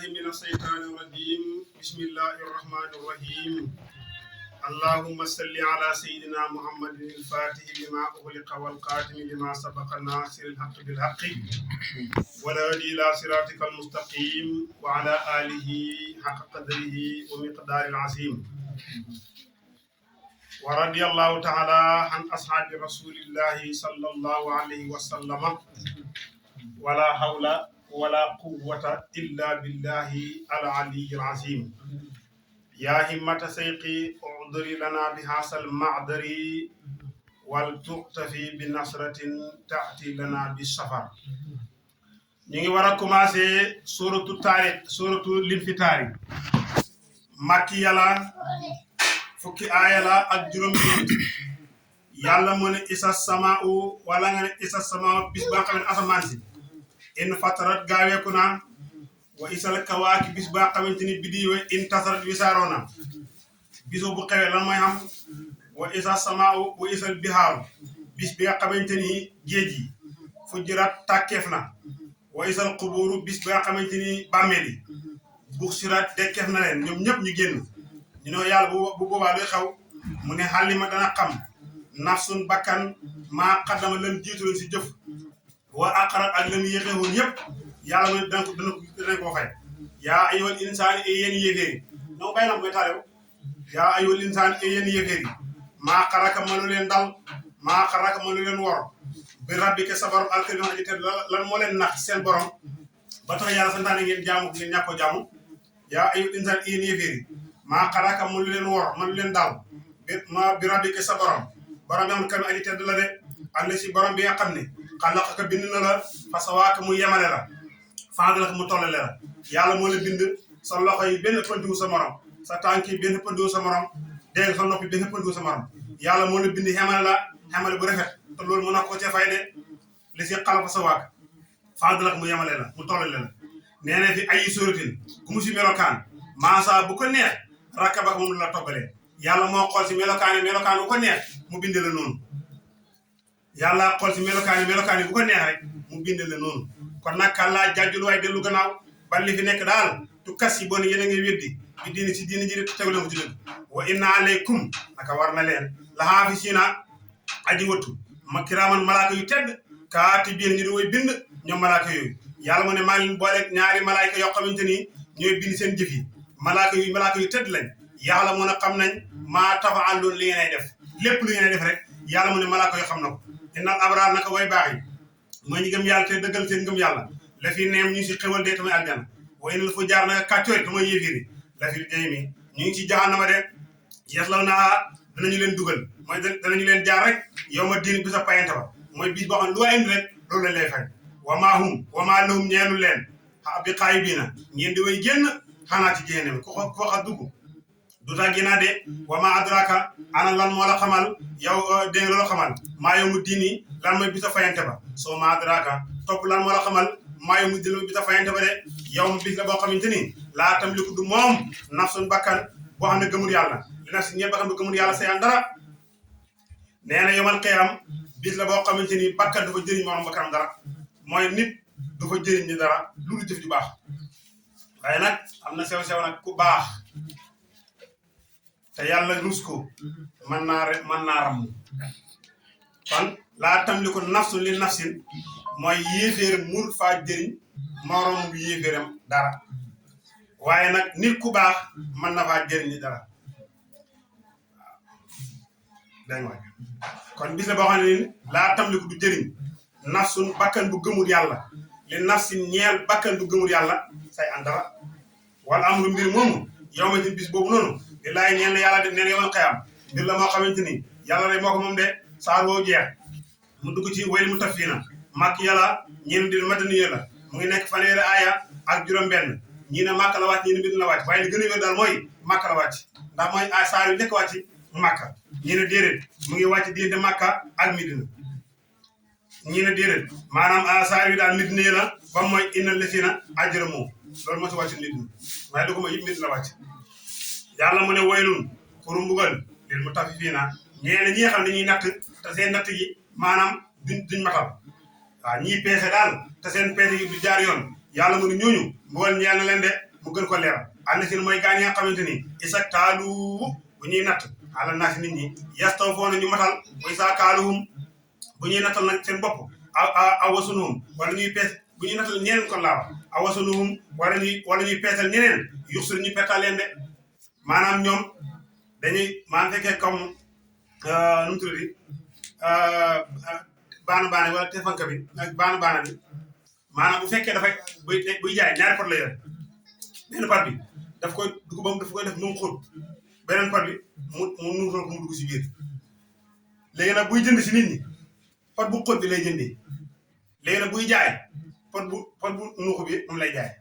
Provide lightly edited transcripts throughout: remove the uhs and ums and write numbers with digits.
من الشيطان الرجيم بسم الله الرحمن الرحيم اللهم صل على سيدنا محمد الفاتح لما أغلق والقاتم لما سبق الناصر الحق بالحق والهادي إلى صراطك المستقيم وعلى آله حق قدره ومقدار العظيم ورضي الله تعالى عن أصحاب رسول الله صلى الله عليه وسلم ولا حول ولا قوة إلا بالله العلي العظيم يا همة سيقي اعذري لنا بهذا المعذر ولتقتفي بنصرة تأتي لنا بالسفر نيجي ورا كوماسي سورة التاريخ سورة الانفطار مكية لا فكي آية لا أجرم يالا من إسا السماء ولا إسا السماء بسباق من أسمانسي إن فترت غاويكونا وإسال كواكي بس با خامتيني بدي وإن تصرت وسارونا بيسو بو خيو لان موي xam وإسال السماء وإسال البحار بس بيغا خامتيني جيجي فجرات تاكيفنا وإسال القبور بس بيغا خامتيني باميلي بوخسرات دكيفنا لين ñom ñep ñu genn ñu no yalla bu boba lu xew mu ne halima dana xam nafsun bakkan ma qaddama lam jitu ci jëf wa aqrat ak lam yexewon yep yalla mo dana ko fay ya ayyul insani yen yegeri no baynam koy talew ya ayyul insani yen yegeri ma qaraka manu len dal ma qaraka manu len wor bi rabbika sabar alkalima aji ted lan mo len nax sen borom ba tax yalla santane ngeen jaamu ngeen ñako jaamu ya ayyul insani yen yegeri ma qaraka manu len wor manu len dal bi rabbika sabaram borom yam kan aji ted la de Allah ci borom bi nga xamne xalaqaka bind na la fa sawaaka mu yemale la faadalaka mu tollale la yàlla moo la bind sa loxo yi benn pëndiwu sa morom sa tànk yi benn pëndiwu sa morom dégg sa noppi benn pëndiwu sa morom yàlla moo la bind xemale la xemale bu rafet te loolu mën na ko ca fay de li si xalaqa sawaaka faadalaka mu yemale la mu tollale la nee na fi ay suratin ku mu si melokaan maasa bu ko neex rakkabaka moom la toggalee yàlla moo xool si melokaan bu ko neex mu bind la noonu yalla xol ci melokaani bu ko neex rek mu bindale non kon nak kala jajjul way delu gannaaw balli fi nek dal tu kassi bon yene ngay weddi bi diini ci diini ji tegale mu ci deug wa inna alaykum naka warna len la hafisina aji watu makiraman malaka yu tedd katibin ñu way bind ñom malaka yoy yalla mo ne ma leen boole ñaari malaika yo xamanteni ñoy bind seen jëf yi malaka yu tedd lañ yalla mo na xam nañ ma tafa'alu li ngay def lepp lu ngay def rek yalla mo ne malaka yo xam nako innal abrar naka way baaxi moy ñi gëm yalla te deugal seen gëm yalla la fi neem ñu ci xewal de tamay aljana way na fa jaar naka katioy tamay yefiri la fi jeymi ñu ci jahannama de yeslaw na danañu leen duggal moy danañu leen jaar rek yowma diin bi sa payante ba moy bis bo xam lu indi rek loolu lañ lay fay wa ma lahum ñeenu leen bi qaybina ngeen di way genn xana ci jeenem ko xa dugg du ta gina de wa ma adraka ana lan mo la xamal yow de nga lo xamal ma yow mu dini lan moy bisa fayante ba so ma adraka top lan mo la xamal ma yow mu dini bisa fayante ba de yow mu bis la bo xamanteni la tamliku du mom nafsun bakkan bo xamne gëmul yalla li nafsi ñe ba xam gëmul yalla sey andara neena yowal qiyam bis la bo xamanteni bakkan dafa jëriñ mom bakkan dara moy nit dafa jëriñ ni dara lu def ju bax waye nak amna sew sew nak ku bax te yalla rusko man na ram kon la tamliku nafsun li nafsin moy yéfer mur fa jëriñ morom bu yéferam dara waye nak nit ku bax man na fa jëriñ dara dañ way kon bis la bo xamni la tamliku du jëriñ nafsun bakkan bu gëmul yalla li nafsin ñeel bakkan bu gëmul yalla say andara wal amru mbir mom yowma ci bis bobu nonu billahi ñen yalla de neena yoon xiyam bir la mo xamanteni yalla rek moko mom de saar wo jeex mu dugg ci wayl mutafina mak yalla ñen di madani yalla mu ngi nek fanere aya ak juroom ben ñi na makka la wacc ñi bir la wacc waye li gëna wër dal moy makka la wacc ndax moy ay saar yu nek wacc makka ñi na dedet mu ngi wacc diinde makka ak medina ñi na dedet manam a saar yu dal medina la ba moy innal lasina ajramu lool mo ci wacc medina waye duguma yib medina la wacc yalla mu ne waylun pour mbugal lil mutaffifina ñeena ñi xam dañuy natt te seen natt yi manam duñ matal wa ñi pessé dal te seen pessé yi du jaar yoon yalla mu ne ñooñu mbugal ñeel na leen de gën ko leeral àll mooy gaa ñi nga xamante ni isa taalu bu ñuy natt ala naa si nit ñi yastaw foo na ñu matal bu isa kaaluhum bu ñuy nattal nag seen bopp a wasunuhum wala ñuy pees bu ñuy nattal ñeneen kon laaw a wasunuhum wala ñuy peesal ñeneen yuxsir ñu pertal leen de maanaam ñoom dañuy maa fekkee comme nu mu tuddati baana wala tefanka bi ak baana bi maanaam bu fekkee dafay buy jaay ñaari pot la yor benn pot bi daf koy def mu xóot beneen pot bi mu nuutal ko mu dugg si biir léegi nag buy jënd si nit ñi pot bu xóot bi lay jëndee léegi nag buy jaay pot bu nuuxu bi moom lay jaay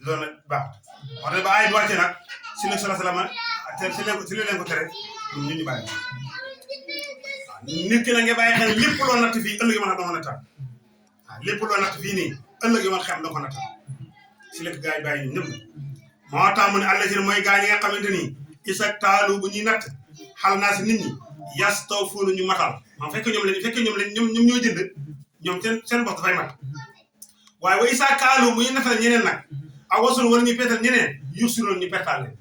loolu nag baaxut wax dëgg ba ay bi wàcce nag si la salama si leen ko tere ñun ñu bàyyi nit ki na nga bàyyi xel lépp loo natt fii ëllëg yi mën a doon natt waaw lépp loo natt fii nii ëllëg yi mën a xam da ko natt si la ko gars yi bàyyi ñun ñëpp moo tax mu ne àll si mooy gars yi nga xamante ni isak taalu bu ñuy natt xal naa si nit ñi yas taw fóolu ñu matal man fekk ñoom ñoo jënd ñoom seen bopp dafay mat waaye wa isak kaalu bu ñuy nattal ñeneen nag ak wasul wala ñuy peetal ñeneen yusiroon ñu pertal leen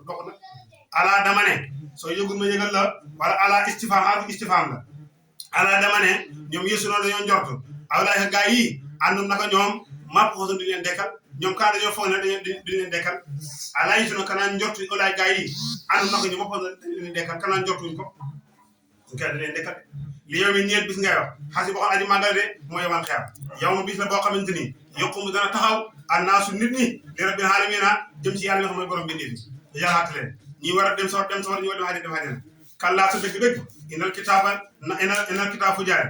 bokk na ala dama ne soo yëgul ma yëgal la wala ala istifham la ala dama ne ñoom yusiroon dañoo njort awlaay ka gaa yi àndum naka ñoom mapp xoson di leen dekkal ñoom kaa dañoo foog ne di leen dekkal ala yusiroon kanaan njort awlaay gaa yi àndum naka ñoom mapp xoson di leen dekkal kanaan njortuñ ko kay da leen dekkal li yow mi ñeent bis ngay wax xasi boo xam aji màggal de moo yomal xeer yow ma bis la boo xamante ni yokkumu dana taxaw annaasu nit ñi li rabbil aalamiina jëm ci yàlla nga xam mooy borom bi fi yàllaate leen ñi war a dem sawar ñi war dem àjjana kallaa sa dëgg-dëgg inal kitaab fu jaare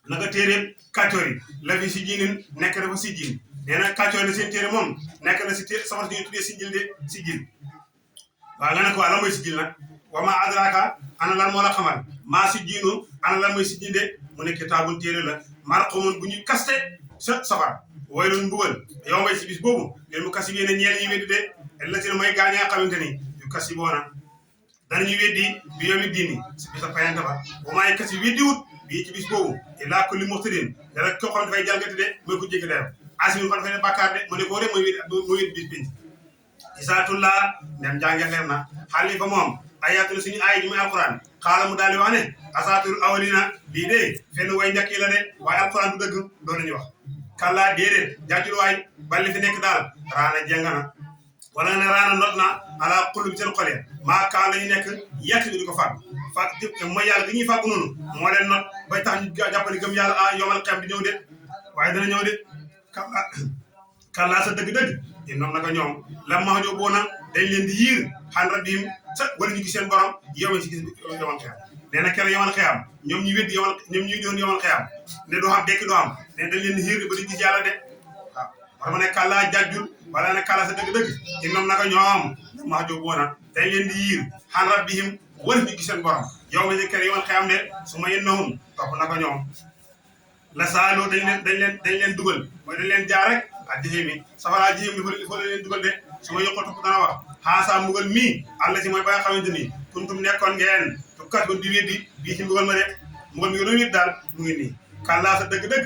naka téeréem kàccoor yi la fi si jiinin nekk dafa si jiin nee na kàccoor ne seen téere moom nekk na si safar si ñuy tuddee si jil de si jil waaw nga ne ko lan mooy si jil nag wa maa adraaka ana lan moo la xamal maa si jiinu ana lan mooy si jil de mu ne kitaabun téere la marquumun bu ñuy kaste sa safar wooy loolu mbugal yow may si bis boobu leen mu kasi biene ñeel ñi weddi de la si mooy gaa ñi nga xamante ni yu kasi boona danañu weddi bi yoomi diini si bisa payante ba bu maay kasi weddiwut bii ci bis boobu illaa kulli muxtadin dara ko xam dafay jalgati de mooy ko jéggi dayo asimin xam dafay ne bàkkaar de mu ne koo de mooy weddi bis pinc isaatullah ndem jànge leer na xaali fa moom ayatul suñu aay ji muy alquran xaala mu daal di wax ne asaatul awalina lii de fenn way njëkk yi la de waaye alquran du dëgg loolu lañuy wax kallaa déedéet jaajul waay balli fi nekk daal raana jàng na wala ne raana not na ala xulub seen xol ya maa kaan la ñu nekk yàq ñu di ko fàgg mooy yàlla gi ñuy fàggu noonu moo leen not bay tax ñu jàppale gëm yàlla yomal xem di ñëw de waaye dana ñëw de kallaa sa dëgg-dëgg di noom naka ñoom la ma jo boona dañ leen di yiir xan rabbihim sa wala ñu gis seen borom yow ci gis yomal xem nee na kere yomal xeyam ñoom ñu weddi ñoom ñu doon yomal xeyam ne doo xam dekki doo xam ne dañ leen di xiir ba di gis yàlla de waaw war ma ne kàllaa jàjjul wala ne kàllaa sa dëgg-dëgg ci ñoom naka ñoom maa jóg woona dañ leen di yiir xan rabbihim wala ñu gis seen borom yow ma ne kere yomal xeyam de su ma yennahum topp naka ñoom la saaloo dañ leen dugal mooy dañ leen jaar rek ak jiximi safara jixim li fa leen dugal de su ma yokkoo topp dana wax xaasaa mbugal mii àlla si mooy ba nga xamante ni kuntum nekkoon ngeen tukkat kon di weddi bii ci mbugal ma de mbugal mi doon wét daal mu ngi nii kàllaa sa dëgg-dëgg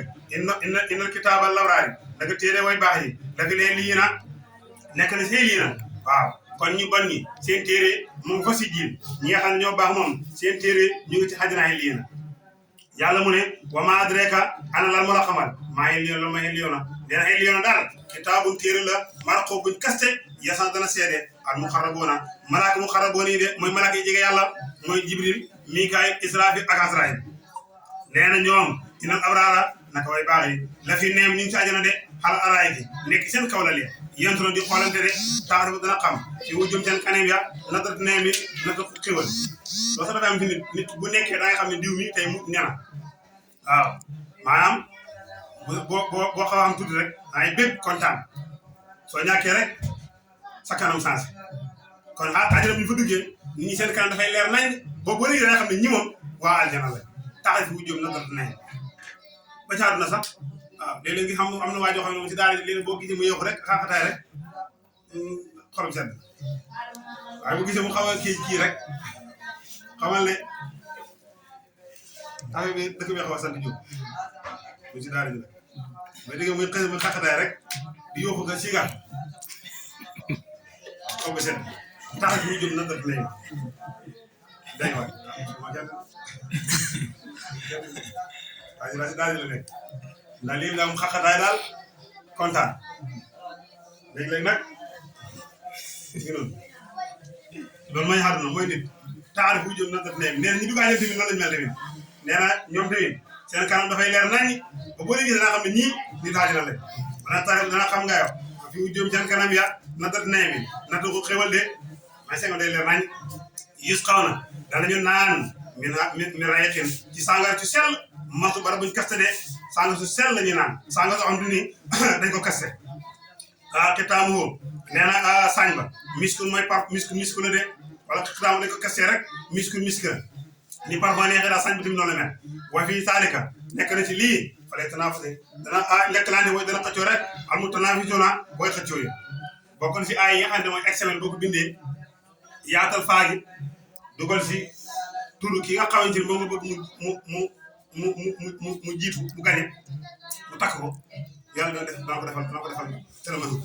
innal kitaaba labraari danga téere way baax yi dafi leen lii na nekk na see lii na waaw kon ñu bon ñi seen téere mu ngi fa si jiin ñi nga xam ne ñoo baax moom seen téere ñu ngi ci xajanaay lii na yàlla mu ne wa maa adraaka ana lan moo la xamal maa ngi liyoon la ma ngi liyoona dina ay liyoona daal kitaabun téere la marqoo buñ kaste yasan dana seede al muxarraboona malaaka muxarraboona yi de mooy malaaka yi jege yàlla mooy jibril mikaayil israfil ak asraayil nee na ñoom inal abraara naka way baax yi la fi neem ñu ngi ci àjjana de xal araay ki nekk seen kaw la lee yentu na di xoolante de taxaw dana xam fi wu jëm seen kanam ya nata neem yi nata xéwal loo sax dafa am fi nit bu nekkee da nga xam ne diw mi tey mu ñana waaw maanaam boo xaw a am tuuti rek ay bëgg kontaan soo ñàkkee rek sa kanam sens kon àjjana bu ñu fa duggee nit ñi seen kanam dafay leer nañ boobu ba léegi da nga xam ne ñi moom waa aljana la taxaw fi wu jëm nata neem ba caatu na sax waaw léeg-léeg nga xam am na waa joo xam ne moom si daal léegi boo gisee mu yokk rek xaaxataay rek xolam sedd waaye bu gisee mu xaw a kii rek xamal ne affaire bi dëkk bi xaw a sant Diop mu si daal di la mais dégg nga muy xëy muy xaaxataay rek di yokk nga sigar ko ba set tax ñu jëm na def lay day waay ma jàll ay la daal la nek ndax lii la mu xaqataay daal kontaan léeg-léeg nag loolu mooy àdduna mooy nit taarif bu jëm na def lay nee na ñu dugaale tamit noonu lañu mel tamit nee na ñoom tamit seen kanam dafay leer naññi ba boo léegi danaa xam ne ñii nit àddina la dana taarif dana xam nga yow fi mu jëm seen kanam ya na def nee mi na ko xewal de may seen day leer nañ yus xaw na danañu naan mi rayatin ci sàngar ci sell matu bara buñ kaste de sàngar su sell la ñuy naan sàngar soo xam te ni dañ ko kaste ke taamu woo nee na sañ ba miskul mooy par misku la de wala xitaamu dañ ko kaste rek miskul la ni parfois neexee daal sañ bi tamit noonu la mel wa fii saalika nekk na ci lii fale tanaafuse dana lekk laa ne mooy dana xëccoo rek al mu tanaafisuuna booy xëccoo yi bokk na si ay yi nga xam ne mooy excellent boo ko bindee yaatal faagi dugal si turu ki nga xamante ni moom nga bëgg mu jiitu mu gañe mu takk ko yàlla dana ko defal télémanu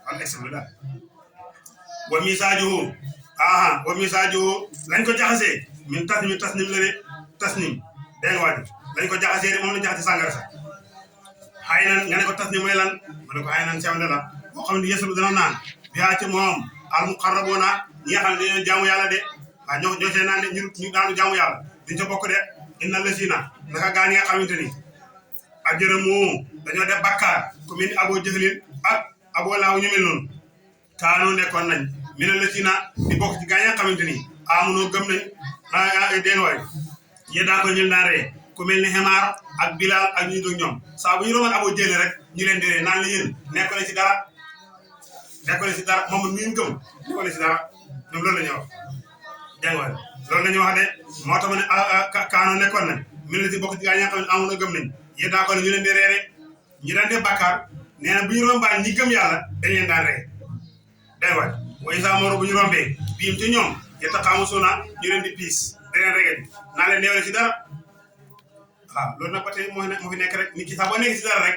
al excellent daal wa misaajuhu wa misaajuhu lañ ko jaxasee min tasnim la de tasnim dégg nga waaju lañ ko jaxasee de moom la jaxase sàngara sax xay nan nga ne ko tasnim mooy lan ma ne ko xay nan sewnde la boo xam ne yesalu dana naan biyaa ci moom al muqarrabuuna ñi nga xam ne dañoo jaamu yàlla de waaw ñoo see naan de ñu daanu jaamu yàlla duñ ca bokk de inna lasina naka gaa ñi nga xamante ni ajramu dañoo def bakkaar ku mel ni Abu Jahlin ak Abu Lahab ñu mel noonu kaanoo nekkoon nañ mina lasina di bokk ci gaa ñi nga xamante ni amunoo gëm nañ deen waay yé daa ko ñël naa ree ku mel ni Hemaar ak Bilal ak ñu dog ñoom saa bu ñu roman Abu Jahl rek ñu leen di ree naan la yéen nekko ne ci dara moom mi ñu gëm nekko ne ci dara ñoom loolu la ñuy wax dégg nga loolu la ñuy wax de moo tax ma ne kaanoo nekkoon nañ mel na si bokk ci gaa ñi nga xam ne amunoo gëm nañ yé daa ko ne ñu leen di reere ñu daan def bàkkaar nee na bu ñu rombaan ñi gëm yàlla dañ leen daan ree dégg nga way sa moro bu ñu rombee biim ci ñoom yetta xaamu suuna ñu leen di piis da leen rege naa leen neewale ci dara waaw loolu nag ba tey moo fi nekk rek nit ki sax boo nekk ci dara rek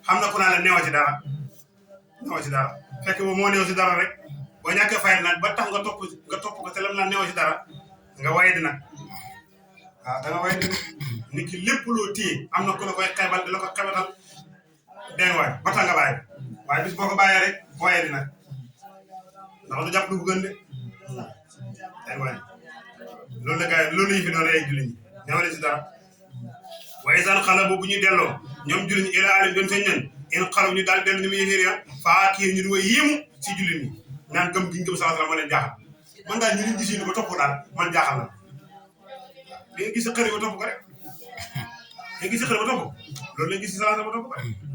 xam na ku naa la neewa ci dara fekk boobu moo neew ci dara rek boo ñàkkee fayda nag ba tax nga topp ko te lam la neewa ci dara nga waye di nag waaw da nga waye di nit ki lépp loo téye am na ku la koy xebal di la ko xebatal dégg waay ba tax nga bàyyi waaye bis boo ko bàyyee rek waye di nag ndax du jàpp du bu gën de dégg waay loolu la gars yi loolu la ñu fi doon rey jullit ñi neewale ci dara waaye saan xala boobu bu ñuy delloo ñoom jullit ñi ila alim doon seen ñen in xalu ñu daal dellu ni mu yéeféer ya faa kii ñu di way yéemu si jullit ñi naan gëm gi ñu gëm sallallahu alayhi wa sallam moo leen jaaxal man daal ñu leen gis ba topp daal man jaaxal na li nga gis sa xëri ba topp ko rek li nga gis sa xëri ba topp loolu lañ gis si sallallahu alayhi wa sallam ba topp ko rek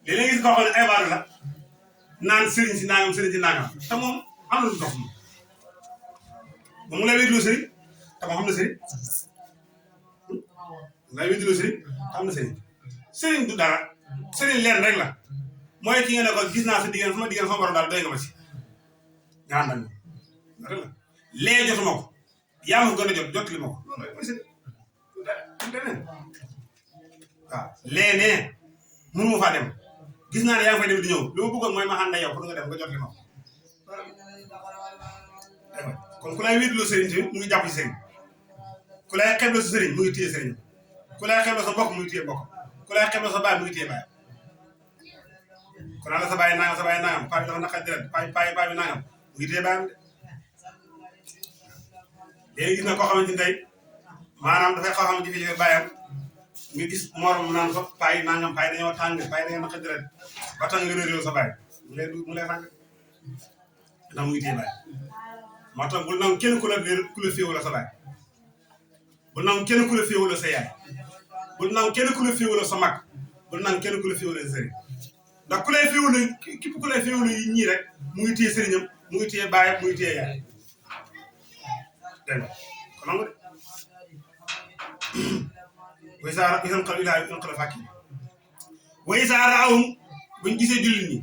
léeg-léeg nga gis koo xam ne ay baadu la naan sëriñ si nangam te moom am na lu dox moom mu lay wédiloo sëriñ te moom xam na sëriñ mu lay wédiloo sëriñ te xam na sëriñ du dara sëriñ leen rek la mooy ki nga ne ko gis naa sa diggante sama diggante sama borom daal doy nga ma si nga àndal ñu rek la lee jotuma ko yaa ma gën a jot li ma ko loolu mooy sëriñ waaw lee nee mënu ma faa dem gis naa ne yaa ngi fay dem di ñëw li ma bëggoon mooy ma ànd ak yow pour nga dem nga jot li ma ko kon ku lay wédiloo sëriñ tamit mu ngi jàpp ci sëriñ ku lay xebloo sa sëriñ mu ngi téye sëriñ ku lay xebloo sa mbokk mu ngi téye mbokk ku lay xebloo sa baay mu ngi téye baay kon la sa baay nangam paa bi dafa naqari deret paa bi nangam mu ngi téye baayam de léegi gis na koo xamante ni tey maanaam dafay xaw xam jafe-jafe baayam nga gis morom naan ko paa yi nangam paa yi dañoo tàng paa yi dañoo naqari deret ba tax nga réeréew sa baay mu lay tàng ndax mu ngi téye baay moo tax bul nangu kenn ku la féewala sa baay bul nangu kenn ku la féewala sa yaay bul nangu kenn ku la féewala sa mag bul nangu kenn ku la féewala sa sëriñ ndax ku lay féewala képp ku lay féewala yi ñii rek mu ngi téye sëriñam mu ngi téye baayam mu ngi téye yaay dégg nga kon nangu de way saara isan xal ilaa in xala fàkki way saara awum buñ gisee jullit ñi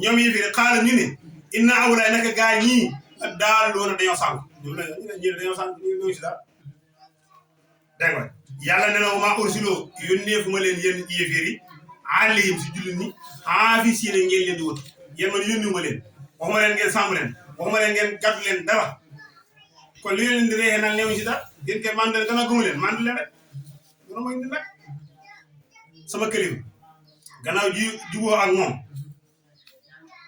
ñoom yi fi rek xaala ñu ne inna awlaay naka gaa ñii daal loolu dañoo sànq ñoom la ñi dañoo sànq ñu si daal dégg nga yàlla ne la ma ursiloo yónnee fu ma leen yéen yéeféer yi alayhim si jullit ñi xaafi siine ngeen leen di wut yéen man yónniwu ma leen waxuma leen ngeen sàmm leen waxuma leen ngeen gàddu leen dara kon li leen di reexee nag néew ci dara yéen kay mànd leen gannaaw gëmu leen mànd leen rek loolu mooy indi nag sama kilifa gannaaw juboo ak moom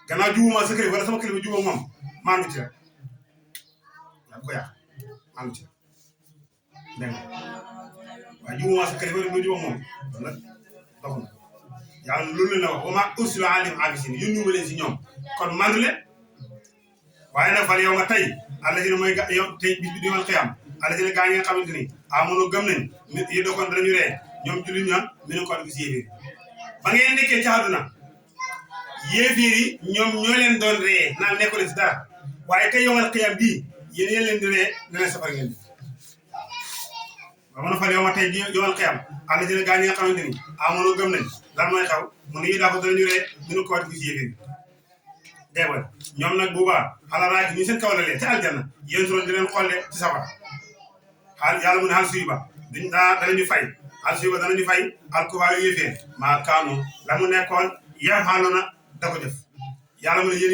gannaaw jubuma sa kilifa wala sama kilifa juboo moom màndu ci rek yaa ko yàq màndu ci dégg nga waaye jubuma sa kilifa du juboo moom nag doxul yàlla loolu la wax wa maa ursilu alayhim haafiziin yónniwuma leen si ñoom kon màndu leen waaye nag fan yow nga tey allazina mooy yow tey bis bi di yawmal qiyaama allazina gaa ñi nga xamante ni amoon gëm nañ nit yi dogoon danañu ree ñoom jullit ñoom mi ne ko gis yéeféer ba ngeen nekkee ci àdduna yéeféer yi ñoom ñoo leen doon ree naan nekkul si dara waaye kay yawmal qiyaama bii yéen leen di ree danañ safar ngeen di ba mën a fan yow ma tey yawmal qiyaama allazina gaa ñi nga xamante ni amoon gëm nañ lan mooy xaw mu ne yi daa ko danañu ree mi ne ko gis yéeféer deewal ñoom nag boobaa xala raaki ñu seen kaw la lee ci aljanna yéen suroon di leen xolle ci safara xaal yàlla mu ne xal suy ba danañu fay xal suy ba danañu fay alkufaar yéeféer maa kaanu la mu nekkoon yam xaaloona da ko def yàlla mu ne yéen